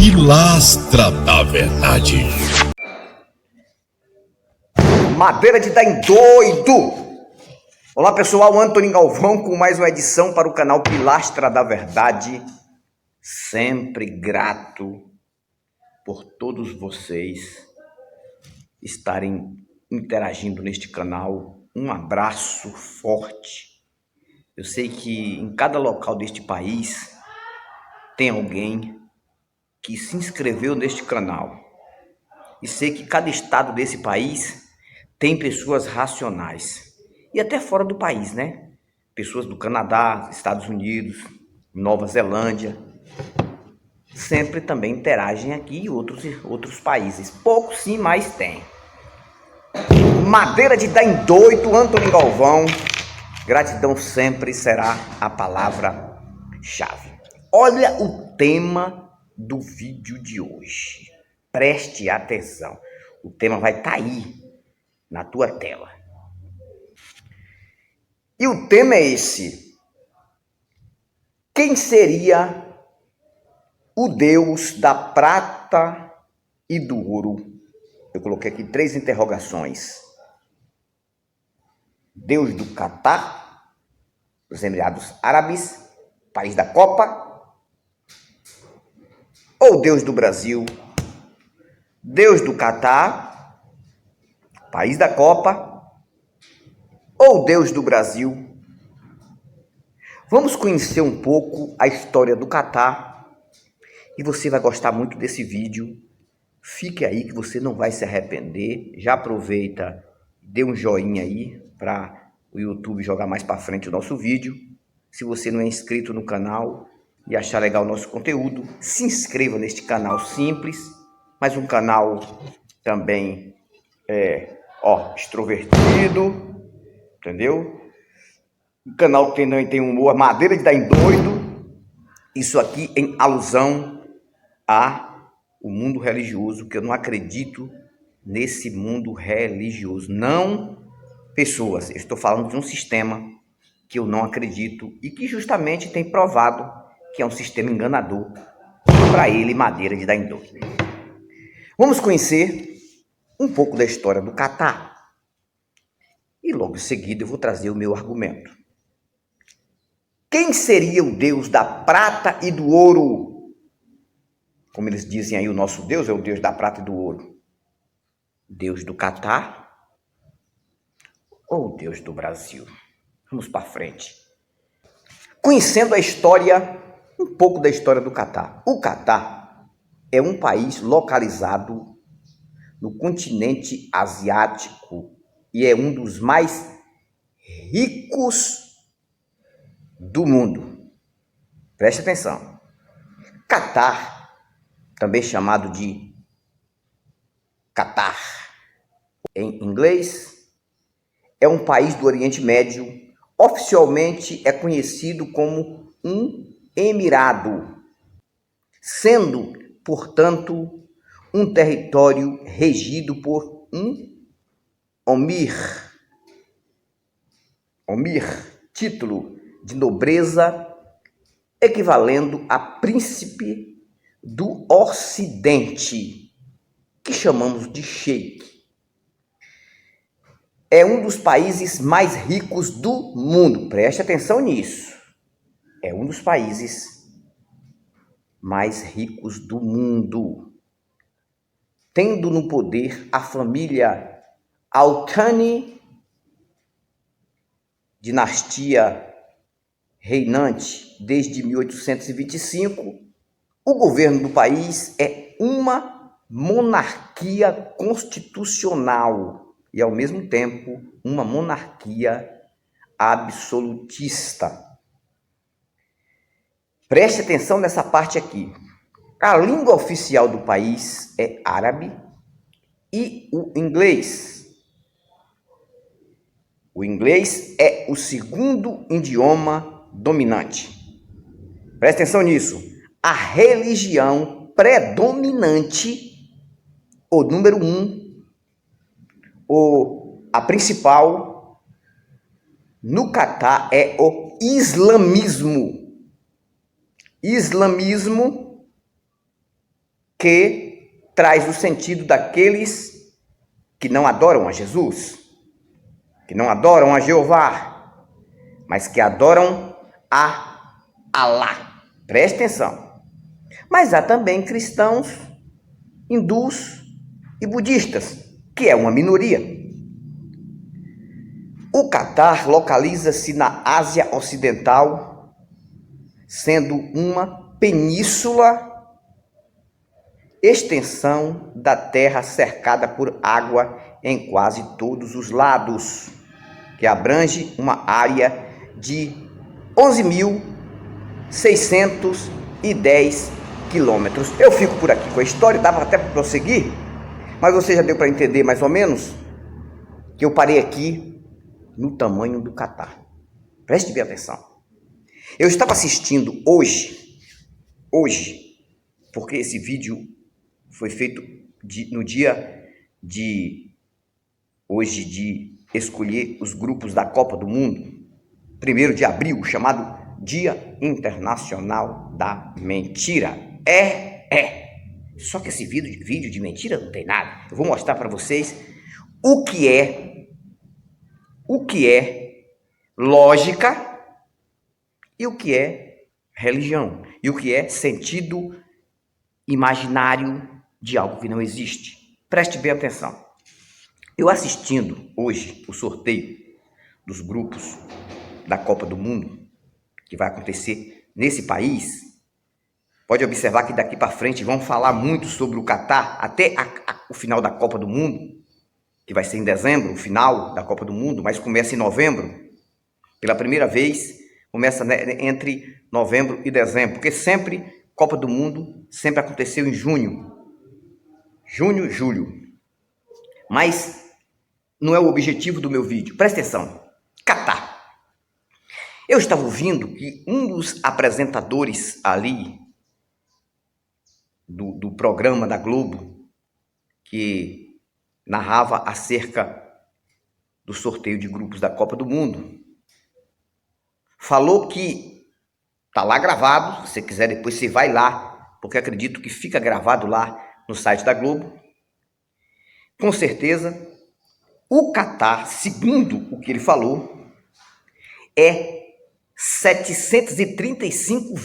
Pilastra da Verdade. Madeira de dar em doido! Olá pessoal, Antônio Galvão com mais uma edição para o canal Pilastra da Verdade. Sempre grato por todos vocês estarem interagindo neste canal. Um abraço forte. Eu sei que em cada local deste país tem alguém que se inscreveu neste canal. E sei que cada estado desse país tem pessoas racionais. E até fora do país, né? Pessoas do Canadá, Estados Unidos, Nova Zelândia. Sempre também interagem aqui e outros países. Poucos sim, mas tem. Madeira de dar em doido, Antônio Galvão. Gratidão sempre será a palavra-chave. Olha o tema do vídeo de hoje. Preste atenção. O tema vai estar aí na tua tela. E o tema é esse. Quem seria o Deus da prata e do ouro? Eu coloquei aqui 3 interrogações. Deus do Catar, os Emirados Árabes, país da Copa, ou Deus do Brasil? Deus do Catar, país da Copa, ou Deus do Brasil? Vamos conhecer um pouco a história do Catar e você vai gostar muito desse vídeo. Fique aí que você não vai se arrepender. Já aproveita, dê um joinha aí para o YouTube jogar mais para frente o nosso vídeo. Se você não é inscrito no canal e achar legal o nosso conteúdo, se inscreva neste canal simples, mas um canal também extrovertido, entendeu? Um canal que também tem humor, Madeira de dar em doido. Isso aqui em alusão a o mundo religioso, que eu não acredito nesse mundo religioso. Não pessoas, eu estou falando de um sistema que eu não acredito e que justamente tem provado que é um sistema enganador para ele, Madeira de dar em doido. Vamos conhecer um pouco da história do Catar e logo em seguida eu vou trazer o meu argumento. Quem seria o Deus da prata e do ouro? Como eles dizem aí, o nosso Deus é o Deus da prata e do ouro. Deus do Catar ou Deus do Brasil? Vamos para frente. Conhecendo a história, um pouco da história do Catar. O Catar é um país localizado no continente asiático e é um dos mais ricos do mundo. Preste atenção. Catar, também chamado de Catar em inglês, é um país do Oriente Médio. Oficialmente é conhecido como um emirado, sendo, portanto, um território regido por um Omir, título de nobreza equivalendo a príncipe do Ocidente, que chamamos de sheik. É um dos países mais ricos do mundo. Preste atenção nisso. É um dos países mais ricos do mundo. Tendo no poder a família Al Thani, dinastia reinante desde 1825, o governo do país é uma monarquia constitucional e, ao mesmo tempo, uma monarquia absolutista. Preste atenção nessa parte aqui. A língua oficial do país é árabe e o inglês. O inglês é o segundo idioma dominante. Preste atenção nisso. A religião predominante, o número 1, a principal no Catar é o islamismo. Islamismo que traz o sentido daqueles que não adoram a Jesus, que não adoram a Jeová, mas que adoram a Alá. Preste atenção. Mas há também cristãos, hindus e budistas, que é uma minoria. O Catar localiza-se na Ásia Ocidental, sendo uma península, extensão da terra cercada por água em quase todos os lados, que abrange uma área de 11.610 quilômetros. Eu fico por aqui com a história, dava até para prosseguir, mas você já deu para entender mais ou menos que eu parei aqui no tamanho do Catar. Preste bem atenção. Eu estava assistindo hoje, porque esse vídeo foi feito no dia de hoje de escolher os grupos da Copa do Mundo, 1º de abril, chamado Dia Internacional da Mentira. Só que esse vídeo de mentira não tem nada. Eu vou mostrar para vocês o que é lógica e o que é religião, e o que é sentido imaginário de algo que não existe. Preste bem atenção. Eu assistindo hoje o sorteio dos grupos da Copa do Mundo, que vai acontecer nesse país, pode observar que daqui para frente vão falar muito sobre o Catar, até o final da Copa do Mundo, que vai ser em dezembro, o final da Copa do Mundo, mas começa em novembro. Pela primeira vez, começa entre novembro e dezembro, porque sempre, Copa do Mundo, sempre aconteceu em junho, julho. Mas não é o objetivo do meu vídeo. Presta atenção. Catar. Eu estava ouvindo que um dos apresentadores ali do programa da Globo, que narrava acerca do sorteio de grupos da Copa do Mundo, falou que tá lá gravado, se você quiser depois você vai lá, porque acredito que fica gravado lá no site da Globo. Com certeza, o Catar, segundo o que ele falou, é 735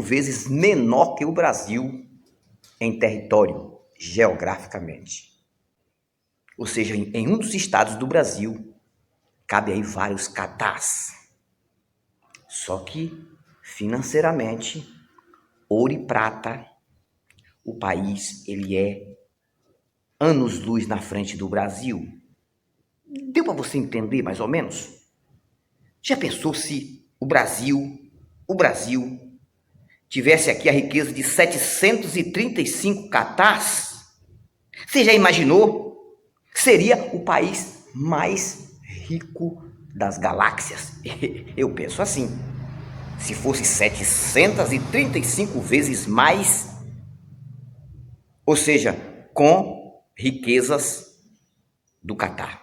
vezes menor que o Brasil em território, geograficamente. Ou seja, em um dos estados do Brasil, cabe aí vários Catars. Só que, financeiramente, ouro e prata, o país, ele é anos-luz na frente do Brasil. Deu para você entender, mais ou menos? Já pensou se o Brasil tivesse aqui a riqueza de 735 Catars? Você já imaginou? Seria o país mais rico das galáxias. Eu penso assim. Se fosse 735 vezes mais, ou seja, com riquezas do Catar.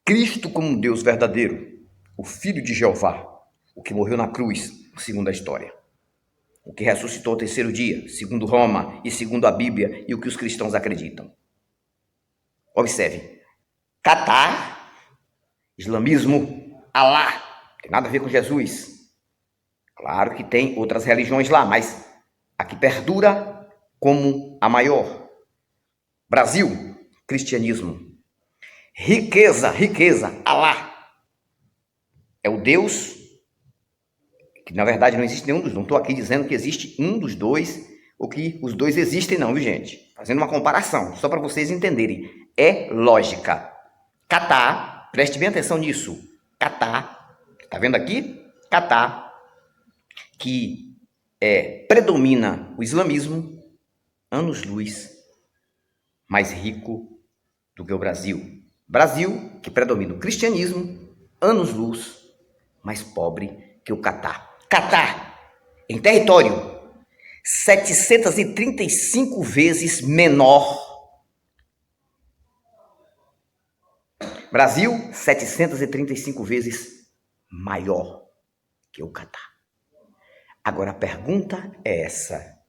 Cristo como um Deus verdadeiro, o Filho de Jeová, o que morreu na cruz, segundo a história, o que ressuscitou ao 3º dia, segundo Roma e segundo a Bíblia e o que os cristãos acreditam. Observe, Catar, islamismo, Alá, tem nada a ver com Jesus. Claro que tem outras religiões lá, mas a que perdura como a maior. Brasil, cristianismo. Riqueza, Alá. É o Deus que, na verdade, não existe nenhum dos dois. Não estou aqui dizendo que existe um dos dois, ou que os dois existem, não, viu, gente? Fazendo uma comparação, só para vocês entenderem. É lógica. Catar, preste bem atenção nisso. Catar, tá vendo aqui? Catar, que predomina o islamismo, anos-luz mais rico do que o Brasil. Brasil, que predomina o cristianismo, anos-luz mais pobre que o Catar. Catar, em território, 735 vezes menor. Brasil, 735 vezes maior que o Catar. Agora a pergunta é essa: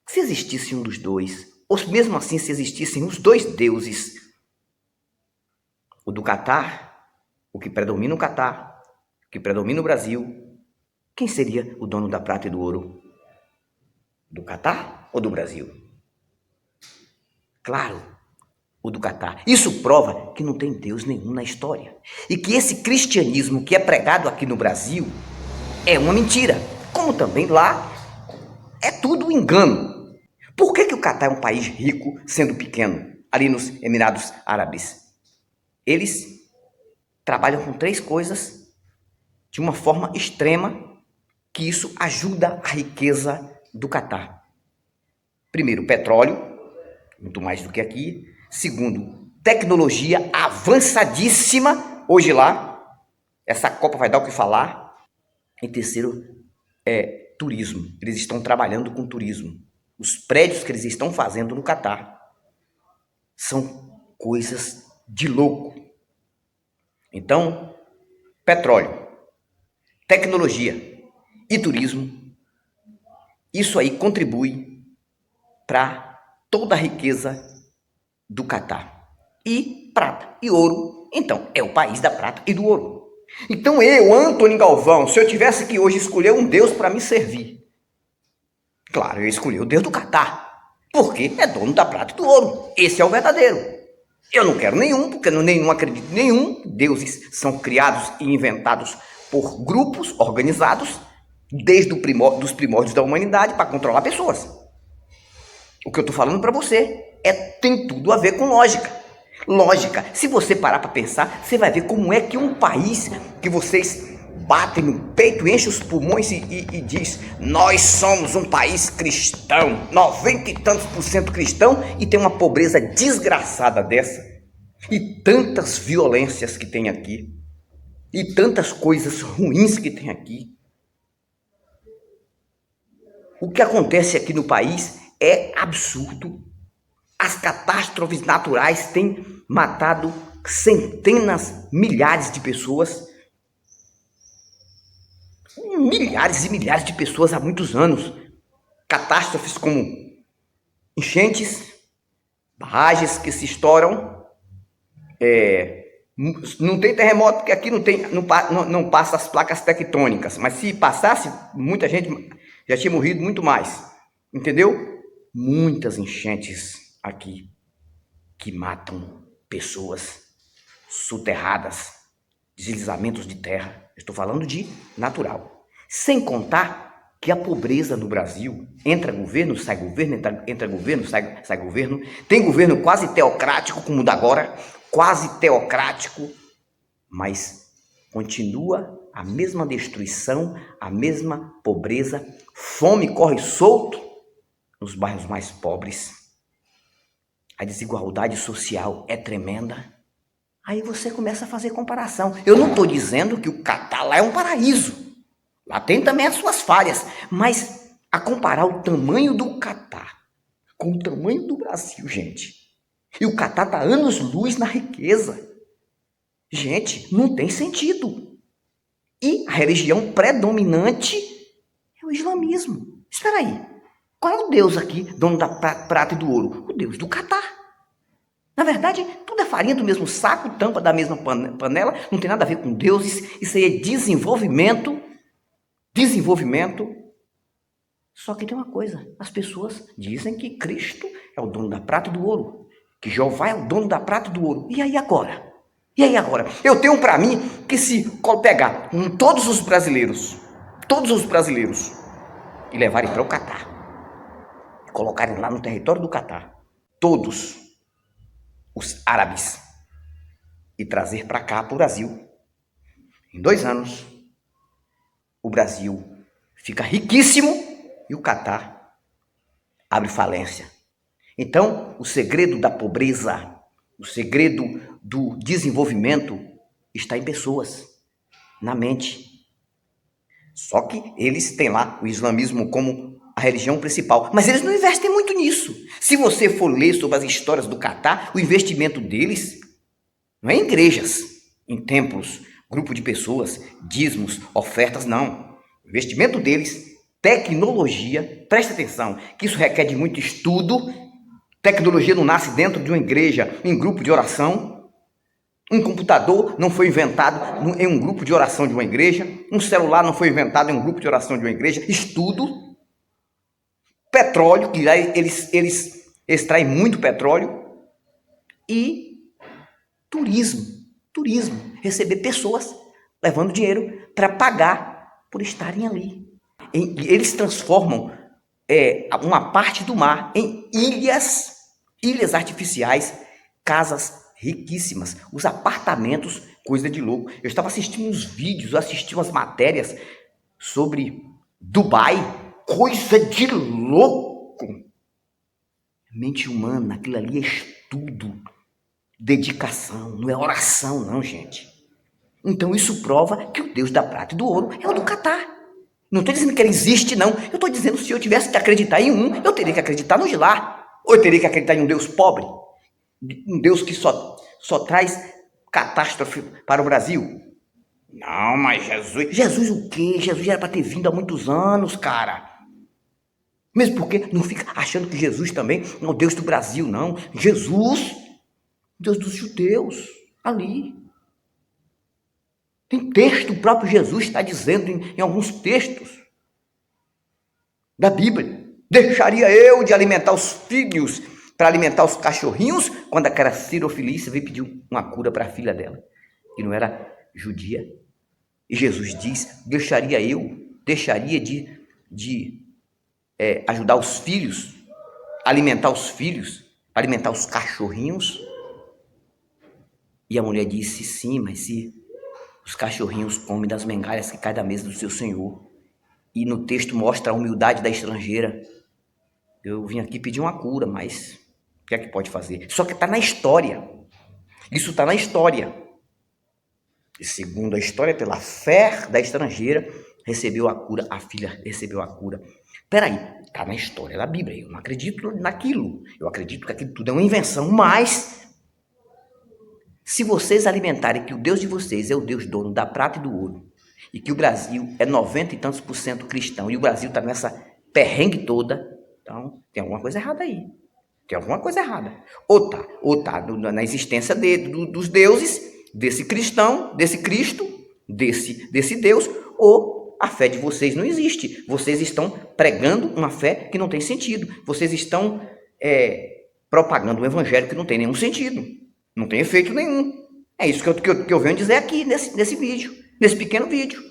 se existisse um dos dois, ou mesmo assim se existissem os dois deuses, o do Catar, o que predomina o Catar, o que predomina o Brasil, quem seria o dono da prata e do ouro? Do Catar ou do Brasil? Claro, o do Catar. Isso prova que não tem Deus nenhum na história. E que esse cristianismo que é pregado aqui no Brasil é uma mentira. Como também lá é tudo um engano. Por que o Catar é um país rico, sendo pequeno, ali nos Emirados Árabes? Eles trabalham com 3 coisas de uma forma extrema, que isso ajuda a riqueza do Catar. Primeiro, petróleo, muito mais do que aqui. Segundo, tecnologia avançadíssima. Hoje lá, essa Copa vai dar o que falar. E terceiro, turismo. Eles estão trabalhando com turismo. Os prédios que eles estão fazendo no Catar são coisas de louco. Então, petróleo, tecnologia e turismo, isso aí contribui para toda a riqueza do Catar. E prata e ouro, então, é o país da prata e do ouro. Então eu, Antônio Galvão, se eu tivesse que hoje escolher um Deus para me servir, claro, eu escolhi o Deus do Catar, porque é dono da prata e do ouro. Esse é o verdadeiro. Eu não quero nenhum, porque eu não acredito em nenhum. Deuses são criados e inventados por grupos organizados desde os primórdios da humanidade para controlar pessoas. O que eu estou falando para você tem tudo a ver com lógica. Lógica, se você parar para pensar, você vai ver como é que um país que vocês batem no peito, enchem os pulmões e diz: nós somos um país cristão, 90 e tantos % cristão, e tem uma pobreza desgraçada dessa, e tantas violências que tem aqui, e tantas coisas ruins que tem aqui. O que acontece aqui no país é absurdo. As catástrofes naturais têm matado centenas, milhares de pessoas. Milhares e milhares de pessoas há muitos anos. Catástrofes como enchentes, barragens que se estouram. Não tem terremoto, porque aqui não passa as placas tectônicas. Mas se passasse, muita gente já tinha morrido muito mais. Entendeu? Muitas enchentes aqui que matam pessoas soterradas, deslizamentos de terra. Estou falando de natural. Sem contar que a pobreza no Brasil, entra governo, sai governo, entra governo, sai governo. Tem governo quase teocrático, como o da agora, quase teocrático, mas continua a mesma destruição, a mesma pobreza, fome corre solto nos bairros mais pobres. A desigualdade social é tremenda. Aí você começa a fazer comparação. Eu não estou dizendo que o Catar lá é um paraíso. Lá tem também as suas falhas. Mas a comparar o tamanho do Catar com o tamanho do Brasil, gente. E o Catar está anos-luz na riqueza. Gente, não tem sentido. E a religião predominante é o islamismo. Espera aí. Qual é o Deus aqui, dono da prata e do ouro? O Deus do Catar. Na verdade, tudo é farinha do mesmo saco, tampa da mesma panela, não tem nada a ver com deuses, isso aí é desenvolvimento. Só que tem uma coisa, as pessoas dizem que Cristo é o dono da prata e do ouro, que Jeová é o dono da prata e do ouro. E aí agora? Eu tenho para mim que se pegar todos os brasileiros, e levarem para o Catar, colocarem lá no território do Catar, todos os árabes, e trazer para cá, para o Brasil, em 2 anos, o Brasil fica riquíssimo e o Catar abre falência. Então, o segredo da pobreza, o segredo do desenvolvimento está em pessoas, na mente. Só que eles têm lá o islamismo como a religião principal, mas eles não investem muito nisso. Se você for ler sobre as histórias do Catar, o investimento deles não é em igrejas, em templos, grupo de pessoas, dízimos, ofertas, não. investimento deles, tecnologia, presta atenção, que isso requer de muito estudo. Tecnologia não nasce dentro de uma igreja, em grupo de oração. Um computador não foi inventado em um grupo de oração de uma igreja. Um celular não foi inventado em um grupo de oração de uma igreja. Estudo. Petróleo, que eles extraem muito petróleo. E turismo. Receber pessoas levando dinheiro para pagar por estarem ali. Eles transformam uma parte do mar em ilhas artificiais, casas riquíssimas, os apartamentos, coisa de louco. Eu estava assistindo uns vídeos, assisti umas matérias sobre Dubai, coisa de louco. Mente humana, aquilo ali é estudo, dedicação, não é oração não, gente. Então isso prova que o Deus da prata e do ouro é o do Catar. Não estou dizendo que ele existe, não. Eu estou dizendo que se eu tivesse que acreditar em um, eu teria que acreditar no de lá. Ou eu teria que acreditar em um Deus pobre. Um Deus que só traz catástrofe para o Brasil. Não, mas Jesus... Jesus o quê? Jesus já era para ter vindo há muitos anos, cara. Mesmo porque não fica achando que Jesus também é o Deus do Brasil, não. Jesus, Deus dos judeus, ali. Tem texto, o próprio Jesus está dizendo em alguns textos da Bíblia. Deixaria eu de alimentar os filhos para alimentar os cachorrinhos quando aquela cirofilícia veio pedir uma cura para a filha dela, que não era judia. E Jesus diz, deixaria de ajudar os filhos, alimentar os filhos, alimentar os cachorrinhos? E a mulher disse, sim, mas se os cachorrinhos comem das migalhas que caem da mesa do seu senhor. E no texto mostra a humildade da estrangeira. Eu vim aqui pedir uma cura, mas o que é que pode fazer? Só que está na história. Isso está na história. E segundo a história, pela fé da estrangeira, recebeu a cura, a filha recebeu a cura. Peraí, está na história da Bíblia. Eu não acredito naquilo. Eu acredito que aquilo tudo é uma invenção, mas... se vocês alimentarem que o Deus de vocês é o Deus dono da prata e do ouro, e que o Brasil é 90 e tantos % cristão, e o Brasil está nessa perrengue toda, então tem alguma coisa errada aí. Tem alguma coisa errada. Ou tá na existência dos deuses, desse cristão, desse Cristo, desse Deus, ou a fé de vocês não existe. Vocês estão pregando uma fé que não tem sentido. Vocês estão propagando um evangelho que não tem nenhum sentido. Não tem efeito nenhum. É isso que eu venho dizer aqui nesse vídeo, nesse pequeno vídeo.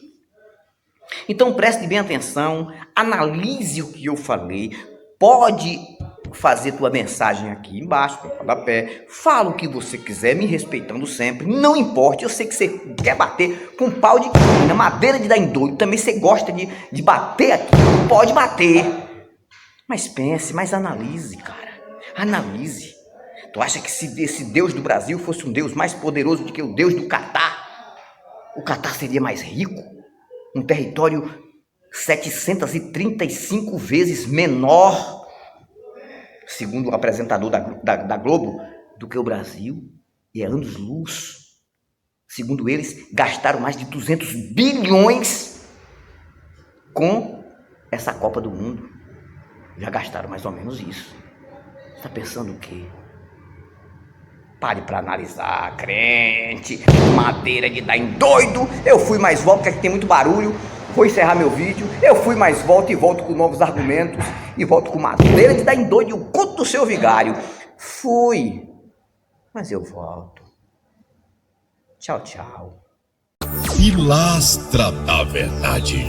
Então preste bem atenção, analise o que eu falei, pode fazer tua mensagem aqui embaixo, no rodapé, fala o que você quiser, me respeitando sempre, não importa, eu sei que você quer bater com pau de quina, madeira de dar em doido, também você gosta de bater aqui, pode bater, mas pense, mas analise, cara, analise. Tu acha que se esse Deus do Brasil fosse um Deus mais poderoso do que o Deus do Catar, o Catar seria mais rico? Um território 735 vezes menor, segundo o apresentador da Globo, do que o Brasil, e é anos-luz. Segundo eles, gastaram mais de 200 bilhões com essa Copa do Mundo. Já gastaram mais ou menos isso. Você está pensando o quê? Pare para analisar, crente, madeira de dar em doido. Eu fui mais volto, porque aqui tem muito barulho. Vou encerrar meu vídeo. Eu fui mais volto e volto com novos argumentos. E volto com madeira de dar em doido e o culto do seu vigário. Fui, mas eu volto. Tchau, tchau. Pilastra da Verdade.